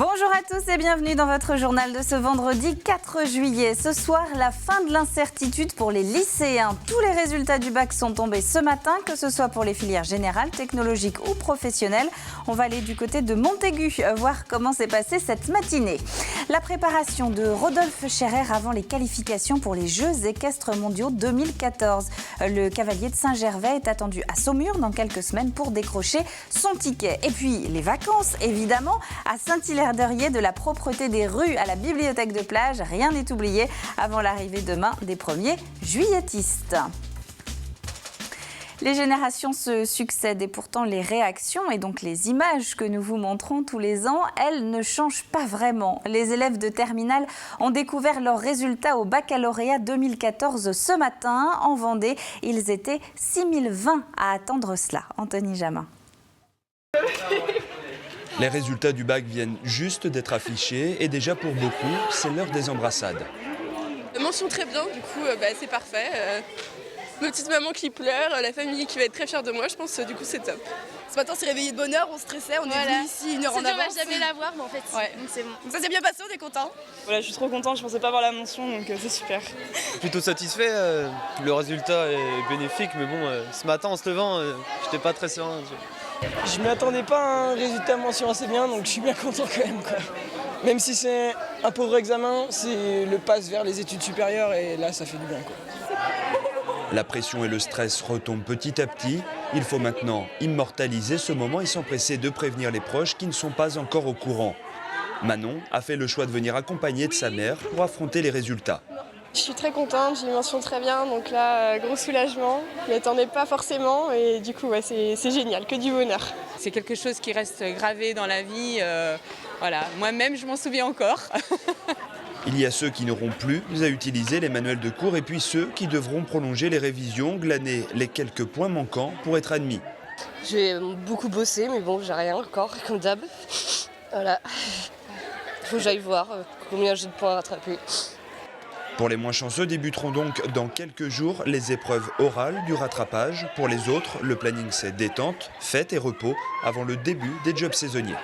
Bonjour à tous et bienvenue dans votre journal de ce vendredi 4 juillet. Ce soir, la fin de l'incertitude pour les lycéens. Tous les résultats du bac sont tombés ce matin, que ce soit pour les filières générales, technologiques ou professionnelles. On va aller du côté de Montaigu, voir comment s'est passée cette matinée. La préparation de Rodolphe Scherrer avant les qualifications pour les Jeux équestres mondiaux 2014. Le cavalier de Saint-Gervais est attendu à Saumur dans quelques semaines pour décrocher son ticket. Et puis les vacances, évidemment, à Saint-Hilaire-d'Eriez, de la propreté des rues à la bibliothèque de plage, rien n'est oublié avant l'arrivée demain des premiers juilletistes. Les générations se succèdent et pourtant les réactions et donc les images que nous vous montrons tous les ans, elles ne changent pas vraiment. Les élèves de terminale ont découvert leurs résultats au baccalauréat 2014 ce matin en Vendée. Ils étaient 6020 à attendre cela. Anthony Jamin. Les résultats du bac viennent juste d'être affichés et déjà pour beaucoup, c'est l'heure des embrassades. Mention très bien, du coup c'est parfait. Ma petite maman qui pleure, la famille qui va être très fière de moi, je pense du coup c'est top. Ce matin on s'est réveillé de bonne heure, on stressait, on est venu ici une heure en avance. On va jamais la voir, mais en fait donc c'est bon. Donc ça s'est bien passé, on est content. Voilà, je suis trop contente, je pensais pas avoir la mention donc c'est super. Plutôt satisfait, le résultat est bénéfique, mais bon, ce matin en se levant, j'étais pas très serein. Je m'y attendais pas à un résultat mention assez bien, donc je suis bien content quand même, quoi. Même si c'est un pauvre examen, c'est le pass vers les études supérieures et là ça fait du bien, quoi. La pression et le stress retombent petit à petit. Il faut maintenant immortaliser ce moment et s'empresser de prévenir les proches qui ne sont pas encore au courant. Manon a fait le choix de venir accompagner de sa mère pour affronter les résultats. Je suis très contente, j'ai une mention très bien, donc là, gros soulagement. Je ne m'attendais pas forcément et du coup, c'est génial, que du bonheur. C'est quelque chose qui reste gravé dans la vie. Voilà. Moi-même, je m'en souviens encore. Il y a ceux qui n'auront plus à utiliser les manuels de cours et puis ceux qui devront prolonger les révisions, glaner les quelques points manquants pour être admis. Je vais beaucoup bosser, mais bon, j'ai rien encore, comme d'hab. Voilà. Il faut que j'aille voir combien j'ai de points à rattraper. Pour les moins chanceux débuteront donc dans quelques jours les épreuves orales du rattrapage. Pour les autres, le planning c'est détente, fête et repos avant le début des jobs saisonniers.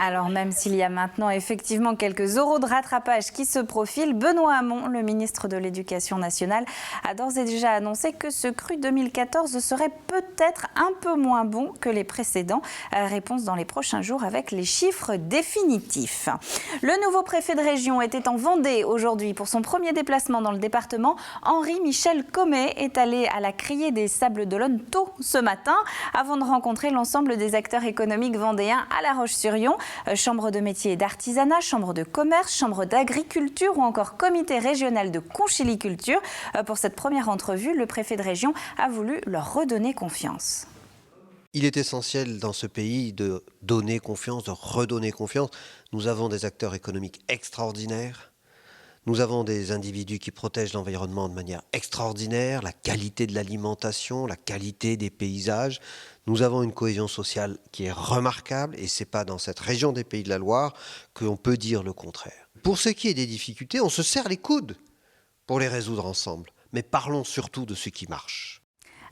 Alors même s'il y a maintenant effectivement quelques euros de rattrapage qui se profilent, Benoît Hamon, le ministre de l'Éducation nationale, a d'ores et déjà annoncé que ce cru 2014 serait peut-être un peu moins bon que les précédents. Réponse dans les prochains jours avec les chiffres définitifs. Le nouveau préfet de région était en Vendée aujourd'hui pour son premier déplacement dans le département. Henri-Michel Comet est allé à la criée des Sables d'Olonne tôt ce matin avant de rencontrer l'ensemble des acteurs économiques vendéens à La Roche-sur-Yon. Chambre de métier et d'artisanat, chambre de commerce, chambre d'agriculture ou encore comité régional de conchiliculture. Pour cette première entrevue, le préfet de région a voulu leur redonner confiance. Il est essentiel dans ce pays de donner confiance, de redonner confiance. Nous avons des acteurs économiques extraordinaires. Nous avons des individus qui protègent l'environnement de manière extraordinaire, la qualité de l'alimentation, la qualité des paysages. Nous avons une cohésion sociale qui est remarquable et ce n'est pas dans cette région des Pays de la Loire qu'on peut dire le contraire. Pour ce qui est des difficultés, on se serre les coudes pour les résoudre ensemble. Mais parlons surtout de ce qui marche.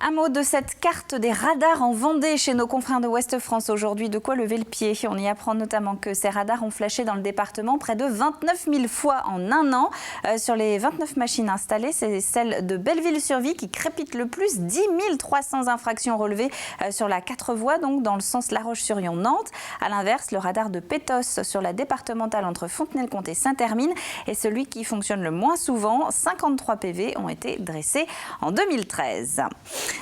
Un mot de cette carte des radars en Vendée chez nos confrères de Ouest France aujourd'hui. De quoi lever le pied. On y apprend notamment que ces radars ont flashé dans le département près de 29 000 fois en un an. Sur les 29 machines installées, c'est celle de Belleville-sur-Vie qui crépite le plus. 10 300 infractions relevées sur la 4 voies, donc dans le sens La Roche-sur-Yon-Nantes. À l'inverse, le radar de Pétos sur la départementale entre Fontenay-le-Comte et Saint-Hermine est celui qui fonctionne le moins souvent. 53 PV ont été dressés en 2013.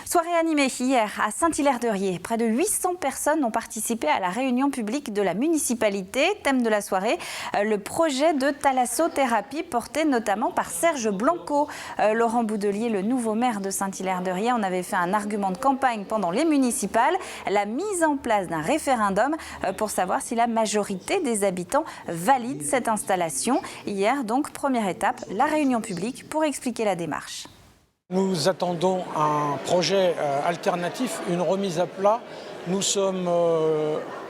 Soirée animée hier à Saint-Hilaire-d'Eriez. Près de 800 personnes ont participé à la réunion publique de la municipalité. Thème de la soirée, le projet de thalassothérapie porté notamment par Serge Blanco. Laurent Boudelier, le nouveau maire de Saint-Hilaire-d'Eriez, en avait fait un argument de campagne pendant les municipales. La mise en place d'un référendum pour savoir si la majorité des habitants valide cette installation. Hier, donc, première étape, la réunion publique pour expliquer la démarche. Nous attendons un projet alternatif, une remise à plat. Nous sommes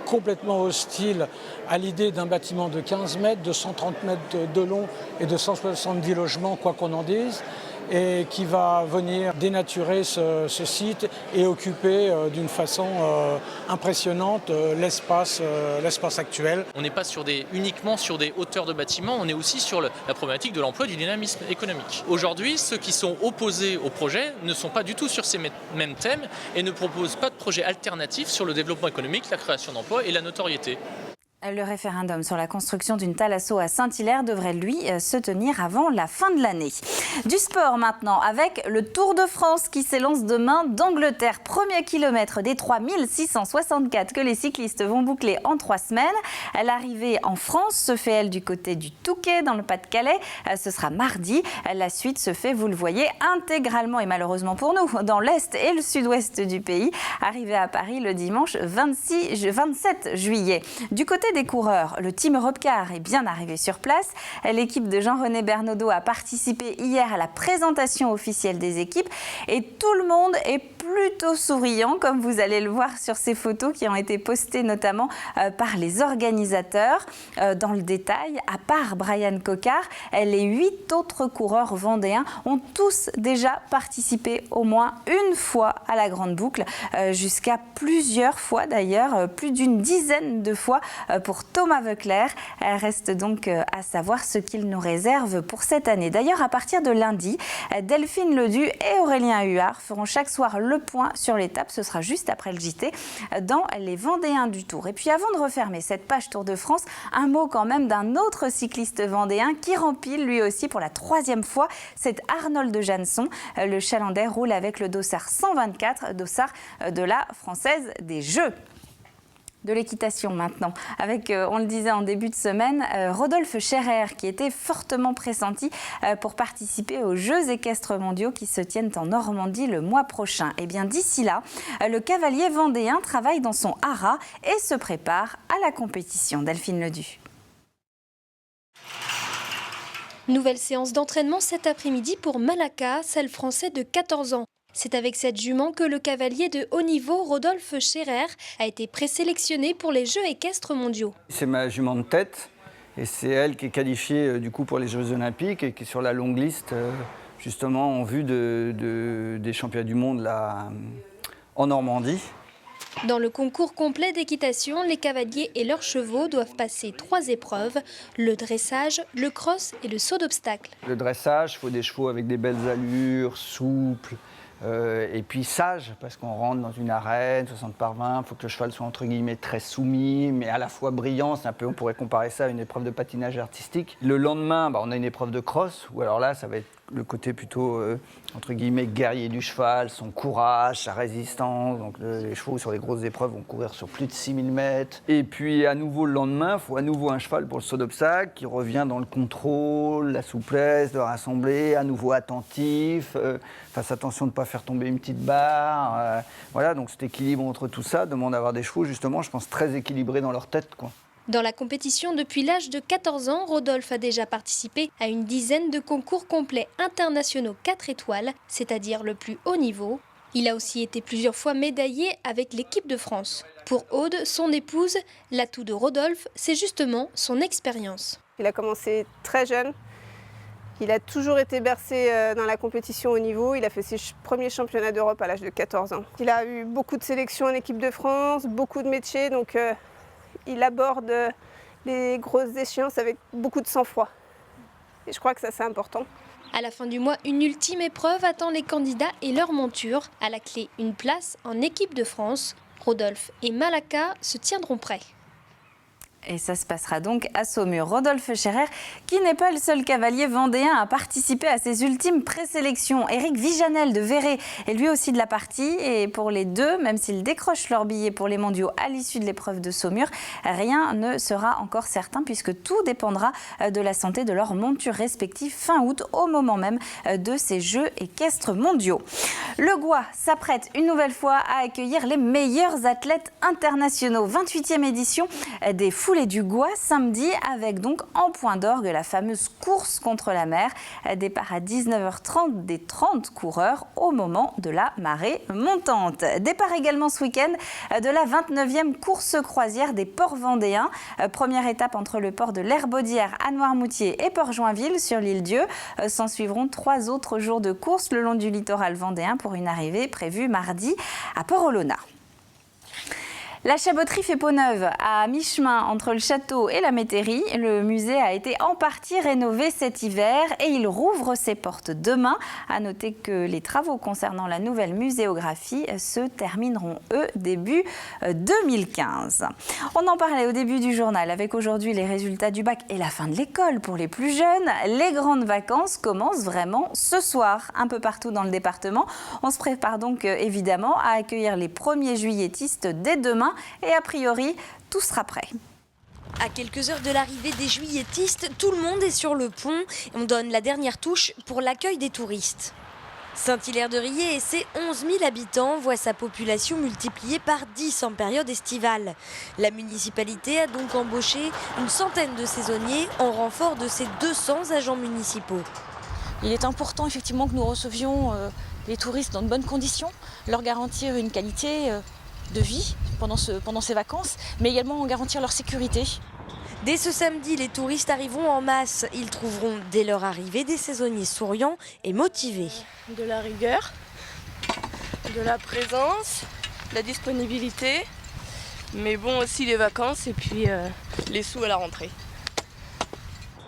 complètement hostiles à l'idée d'un bâtiment de 15 mètres, de 130 mètres de long et de 170 logements, quoi qu'on en dise. et qui va venir dénaturer ce site et occuper d'une façon impressionnante l'espace actuel. On n'est pas uniquement sur des hauteurs de bâtiments, on est aussi sur la problématique de l'emploi et du dynamisme économique. Aujourd'hui, ceux qui sont opposés au projet ne sont pas du tout sur ces mêmes thèmes et ne proposent pas de projet alternatif sur le développement économique, la création d'emplois et la notoriété. Le référendum sur la construction d'une thalasso à Saint-Hilaire devrait, lui, se tenir avant la fin de l'année. Du sport maintenant, avec le Tour de France qui s'élance demain d'Angleterre. Premier kilomètre des 3664 que les cyclistes vont boucler en 3 semaines. L'arrivée en France se fait, elle, du côté du Touquet, dans le Pas-de-Calais. Ce sera mardi. La suite se fait, vous le voyez, intégralement, et malheureusement pour nous, dans l'Est et le Sud-Ouest du pays. Arrivée à Paris le dimanche 27 juillet. Du côté des coureurs, le Team Europcar est bien arrivé sur place. L'équipe de Jean-René Bernaudot a participé hier à la présentation officielle des équipes et tout le monde est plutôt souriant, comme vous allez le voir sur ces photos qui ont été postées notamment par les organisateurs. Dans le détail, à part Brian Cocard, les 8 autres coureurs vendéens ont tous déjà participé au moins une fois à la Grande Boucle, jusqu'à plusieurs fois d'ailleurs, plus d'une dizaine de fois pour Thomas Voeckler. Reste donc à savoir ce qu'il nous réserve pour cette année. D'ailleurs, à partir de lundi, Delphine Ledu et Aurélien Huard feront chaque soir le point sur l'étape. Ce sera juste après le JT dans les Vendéens du Tour. Et puis avant de refermer cette page Tour de France, un mot quand même d'un autre cycliste vendéen qui rempile lui aussi pour la 3e fois. C'est Arnold Jansson. Le Chalandais roule avec le dossard 124, dossard de la Française des Jeux. De l'équitation maintenant, avec, on le disait en début de semaine, Rodolphe Scherrer qui était fortement pressenti pour participer aux Jeux équestres mondiaux qui se tiennent en Normandie le mois prochain. Et bien d'ici là, le cavalier vendéen travaille dans son haras et se prépare à la compétition. Delphine Ledu. Nouvelle séance d'entraînement cet après-midi pour Malaka, selle français de 14 ans. C'est avec cette jument que le cavalier de haut niveau, Rodolphe Scherrer, a été présélectionné pour les Jeux équestres mondiaux. C'est ma jument de tête et c'est elle qui est qualifiée du coup pour les Jeux olympiques et qui est sur la longue liste justement en vue des championnats du monde là, en Normandie. Dans le concours complet d'équitation, les cavaliers et leurs chevaux doivent passer 3 épreuves, le dressage, le cross et le saut d'obstacle. Le dressage, il faut des chevaux avec des belles allures, souples, et puis sages, parce qu'on rentre dans une arène, 60 par 20, il faut que le cheval soit entre guillemets très soumis, mais à la fois brillant. C'est un peu, on pourrait comparer ça à une épreuve de patinage artistique. Le lendemain, on a une épreuve de cross, où alors là, ça va être le côté plutôt, entre guillemets, guerrier du cheval, son courage, sa résistance. Donc les chevaux sur les grosses épreuves vont courir sur plus de 6000 mètres. Et puis à nouveau le lendemain, il faut à nouveau un cheval pour le saut d'obstacle qui revient dans le contrôle, la souplesse de rassembler, à nouveau attentif, fasse attention de ne pas faire tomber une petite barre. Voilà, donc cet équilibre entre tout ça demande d'avoir des chevaux, justement, je pense, très équilibrés dans leur tête, quoi. Dans la compétition depuis l'âge de 14 ans, Rodolphe a déjà participé à une dizaine de concours complets internationaux 4 étoiles, c'est-à-dire le plus haut niveau. Il a aussi été plusieurs fois médaillé avec l'équipe de France. Pour Aude, son épouse, l'atout de Rodolphe, c'est justement son expérience. Il a commencé très jeune. Il a toujours été bercé dans la compétition haut niveau. Il a fait ses premiers championnats d'Europe à l'âge de 14 ans. Il a eu beaucoup de sélections en équipe de France, beaucoup de métiers, donc il aborde les grosses échéances avec beaucoup de sang-froid. Et je crois que ça, c'est important. À la fin du mois, une ultime épreuve attend les candidats et leur monture. À la clé, une place en équipe de France. Rodolphe et Malaka se tiendront prêts. Et ça se passera donc à Saumur. Rodolphe Scherrer, qui n'est pas le seul cavalier vendéen à participer à ces ultimes présélections. Éric Vijanel de Verret est lui aussi de la partie. Et pour les deux, même s'ils décrochent leur billet pour les mondiaux à l'issue de l'épreuve de Saumur, rien ne sera encore certain puisque tout dépendra de la santé de leurs montures respectives fin août, au moment même de ces Jeux équestres mondiaux. Le Gois s'apprête une nouvelle fois à accueillir les meilleurs athlètes internationaux. 28e édition des Fous foulée du Gois samedi avec donc en point d'orgue la fameuse course contre la mer. Départ à 19h30 des 30 coureurs au moment de la marée montante. Départ également ce week-end de la 29e course croisière des ports vendéens. Première étape entre le port de l'Herbaudière à Noirmoutier et Port-Joinville sur l'île Dieu. S'en suivront 3 autres jours de course le long du littoral vendéen pour une arrivée prévue mardi à Port-Olona. La Chaboterie fait peau neuve. À mi-chemin entre le château et la métairie, le musée a été en partie rénové cet hiver et il rouvre ses portes demain. À noter que les travaux concernant la nouvelle muséographie se termineront, eux, début 2015. On en parlait au début du journal avec aujourd'hui les résultats du bac et la fin de l'école pour les plus jeunes. Les grandes vacances commencent vraiment ce soir, un peu partout dans le département. On se prépare donc évidemment à accueillir les premiers juilletistes dès demain. Et a priori, tout sera prêt. À quelques heures de l'arrivée des juilletistes, tout le monde est sur le pont. On donne la dernière touche pour l'accueil des touristes. Saint-Hilaire-de-Riez et ses 11 000 habitants voient sa population multipliée par 10 en période estivale. La municipalité a donc embauché une centaine de saisonniers en renfort de ses 200 agents municipaux. Il est important effectivement que nous recevions les touristes dans de bonnes conditions, leur garantir une qualité de vie pendant ces vacances, mais également garantir leur sécurité. Dès ce samedi, les touristes arriveront en masse. Ils trouveront dès leur arrivée des saisonniers souriants et motivés. De la rigueur, de la présence, de la disponibilité, mais bon aussi les vacances et puis les sous à la rentrée.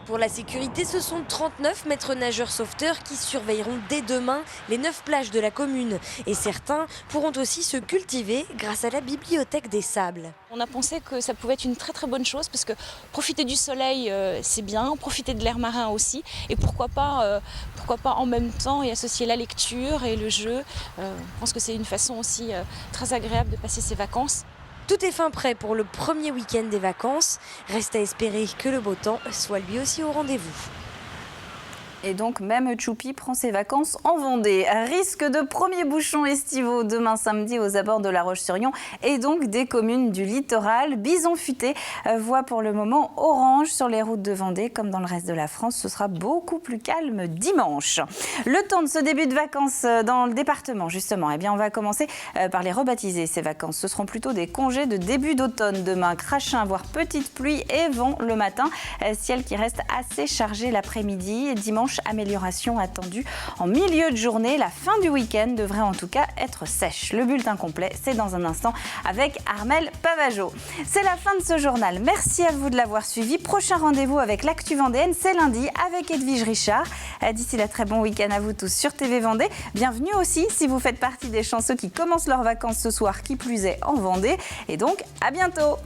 Pour la sécurité, ce sont 39 maîtres nageurs sauveteurs qui surveilleront dès demain les 9 plages de la commune. Et certains pourront aussi se cultiver grâce à la bibliothèque des sables. On a pensé que ça pouvait être une très très bonne chose parce que profiter du soleil c'est bien, profiter de l'air marin aussi et pourquoi pas en même temps y associer la lecture et le jeu. Je pense que c'est une façon aussi très agréable de passer ses vacances. Tout est fin prêt pour le premier week-end des vacances. Reste à espérer que le beau temps soit lui aussi au rendez-vous. Et donc, même Choupi prend ses vacances en Vendée. Risque de premiers bouchons estivaux demain samedi aux abords de La Roche-sur-Yon et donc des communes du littoral. Bison futé voit pour le moment orange sur les routes de Vendée. Comme dans le reste de la France, ce sera beaucoup plus calme dimanche. Le temps de ce début de vacances dans le département, justement, eh bien, on va commencer par les rebaptiser, ces vacances. Ce seront plutôt des congés de début d'automne demain. Crachin, voire petite pluie et vent le matin. Ciel qui reste assez chargé l'après-midi. Et dimanche, amélioration attendue en milieu de journée. La fin du week-end devrait en tout cas être sèche. Le bulletin complet, c'est dans un instant avec Armelle Pavageau. C'est la fin de ce journal. Merci à vous de l'avoir suivi. Prochain rendez-vous avec l'actu vendéenne, c'est lundi avec Edwige Richard. D'ici là, très bon week-end à vous tous sur TV Vendée. Bienvenue aussi si vous faites partie des chanceux qui commencent leurs vacances ce soir, qui plus est en Vendée. Et donc, à bientôt.